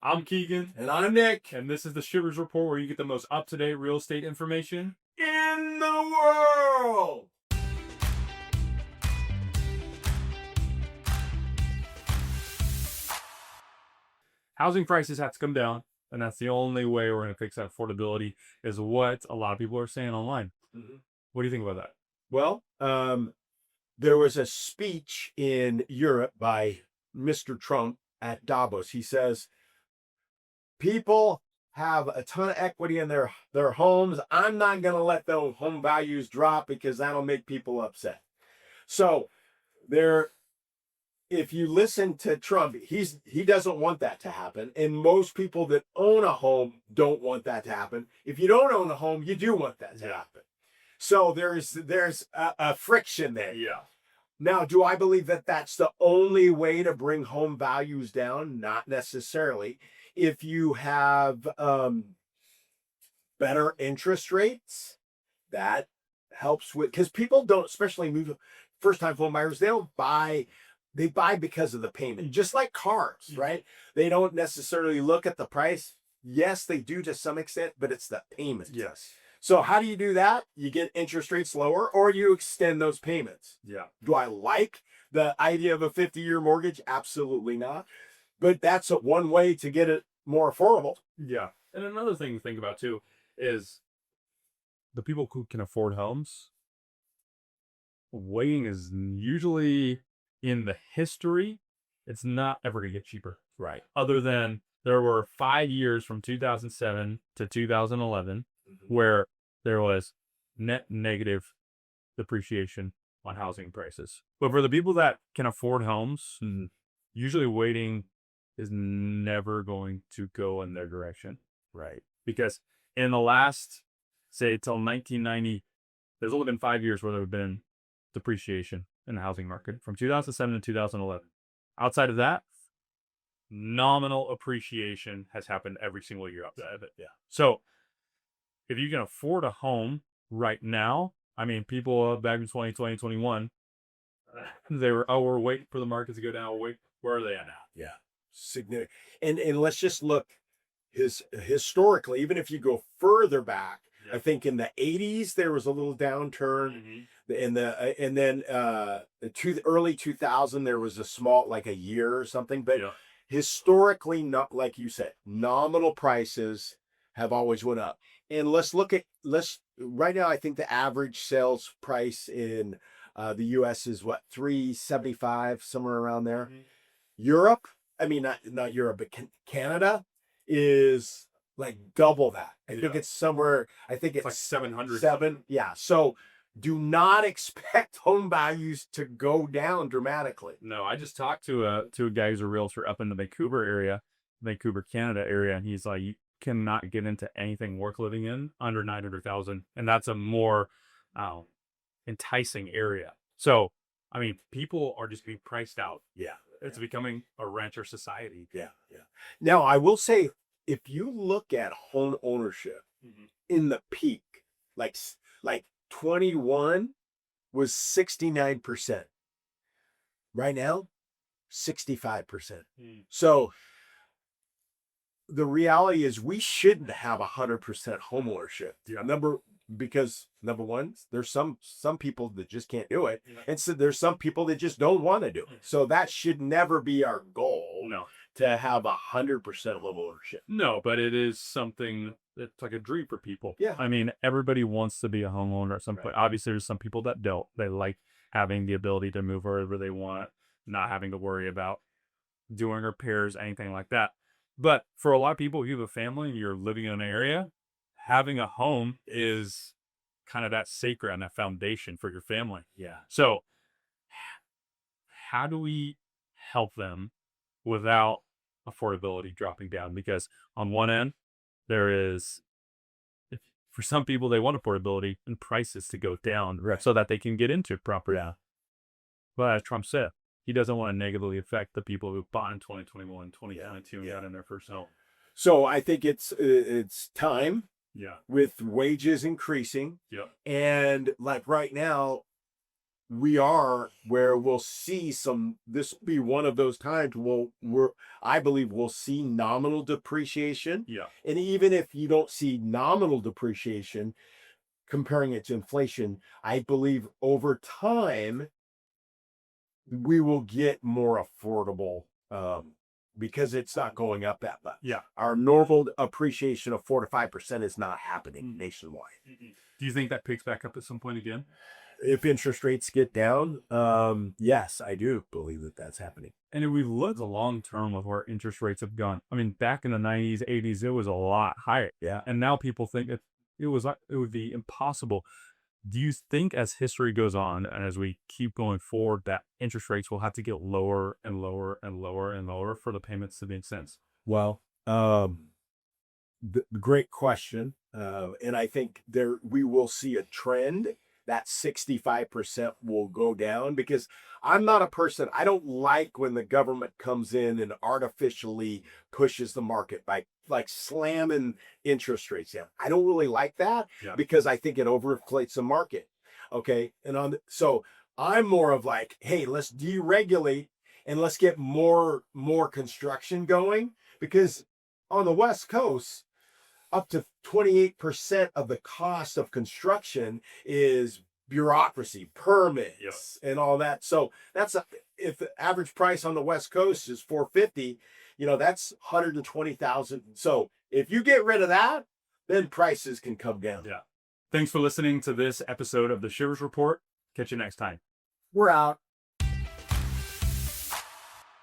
I'm Keegan, And I'm Nick. and this is the Shivers Report, where you get the most up-to-date real estate information. In the world. Housing prices have to come down, and that's the only way we're going to fix that affordability, is what a lot of people are saying online. What do you think about that? Well, there was a speech in Europe by Mr. Trump at Davos. He says, people have a ton of equity in their homes. I'm not going to let those home values drop because that'll make people upset. So if you listen to Trump, he doesn't want that to happen. And most people that own a home don't want that to happen. If you don't own a home, you do want that to happen. So there's a friction there. Yeah. Now, do I believe that that's the only way to bring home values down? Not necessarily. If you have better interest rates, that helps with, because people don't, especially first-time home buyers, they buy because of the payment, just like cars, right? They don't necessarily look at the price. Yes, they do to some extent, but it's the payment. Yes. So how do you do that? You get interest rates lower, or you extend those payments. Yeah. Do I like the idea of a 50-year mortgage? Absolutely not. But that's one way to get it more affordable. Yeah. And another thing to think about, too, is the people who can afford homes, waiting is usually, in the history, it's not ever going to get cheaper. Right. Other than there were 5 years from 2007 to 2011 where there was net negative depreciation on housing prices. But for the people that can afford homes, usually waiting is never going to go in their direction. Right. Because in the last, say, till 1990, there's only been 5 years where there have been depreciation in the housing market, from 2007 to 2011. Outside of that, nominal appreciation has happened every single year outside of it. Yeah. So if you can afford a home right now, I mean, people back in 2020, 2021, they were, we're waiting for the market to go down. Wait, where are they at now? Yeah. Significant. And let's just look historically, even if you go further back, I think in the 80s there was a little downturn. And then early 2000 there was a small, like a year or something. But historically, not like you said, nominal prices have always went up. And let's right now, I think the average sales price in the US is what, 375, somewhere around there. Europe, I mean, not Europe, but Canada is like double that. I think it's somewhere, I think it's like 700. Yeah. So do not expect home values to go down dramatically. No, I just talked to a guy who's a realtor up in the Vancouver, Canada area, and he's like, you cannot get into anything worth living in under 900,000, and that's a more enticing area. So, I mean, people are just being priced out. Yeah. It's becoming a renter society. Yeah. Now, I will say, if you look at home ownership in the peak, like 21 was 69%. Right now, 65%. So the reality is we shouldn't have 100% home ownership. Because number one, there's some people that just can't do it. And so there's some people that just don't want to do it. So that should never be our goal. No. To have 100% home ownership. No, but it is something that's like a dream for people. Yeah. I mean, everybody wants to be a homeowner at some point. Obviously, there's some people that don't. They like having the ability to move wherever they want, not having to worry about doing repairs, anything like that. But for a lot of people, if you have a family and you're living in an area, having a home is kind of that sacred and that foundation for your family. Yeah. So how do we help them without affordability dropping down? Because on one end, there is, for some people, they want affordability and prices to go down so that they can get into property. Yeah. But as Trump said, he doesn't want to negatively affect the people who bought in 2021, 2022 and got in their first home. So I think it's time. Yeah. With wages increasing. Yeah. And like right now, we are where we'll see this will be one of those times I believe we'll see nominal depreciation. Yeah. And even if you don't see nominal depreciation, comparing it to inflation, I believe over time we will get more affordable, because it's not going up that much. Yeah. Our normal appreciation of 4 to 5% is not happening nationwide. Do you think that picks back up at some point again? If interest rates get down, yes, I do believe that that's happening. And if we look the long term of where interest rates have gone, I mean, back in the 90s, 80s, it was a lot higher. Yeah. And now people think it would be impossible. Do you think as history goes on and as we keep going forward, that interest rates will have to get lower and lower and lower and lower for the payments to make sense? Well, great question. And I think we will see a trend that 65% will go down, because I'm not a person, I don't like when the government comes in and artificially pushes the market by like slamming interest rates down. I don't really like that, Yeah. because I think it overinflates the market. Okay. So I'm more of like, hey, let's deregulate and let's get more construction going, because on the West Coast, up to 28% of the cost of construction is bureaucracy, permits, and all that. So if the average price on the West Coast is 450, that's 120,000. So if you get rid of that, then prices can come down. Yeah. Thanks for listening to this episode of the Shivers Report. Catch you next time. We're out.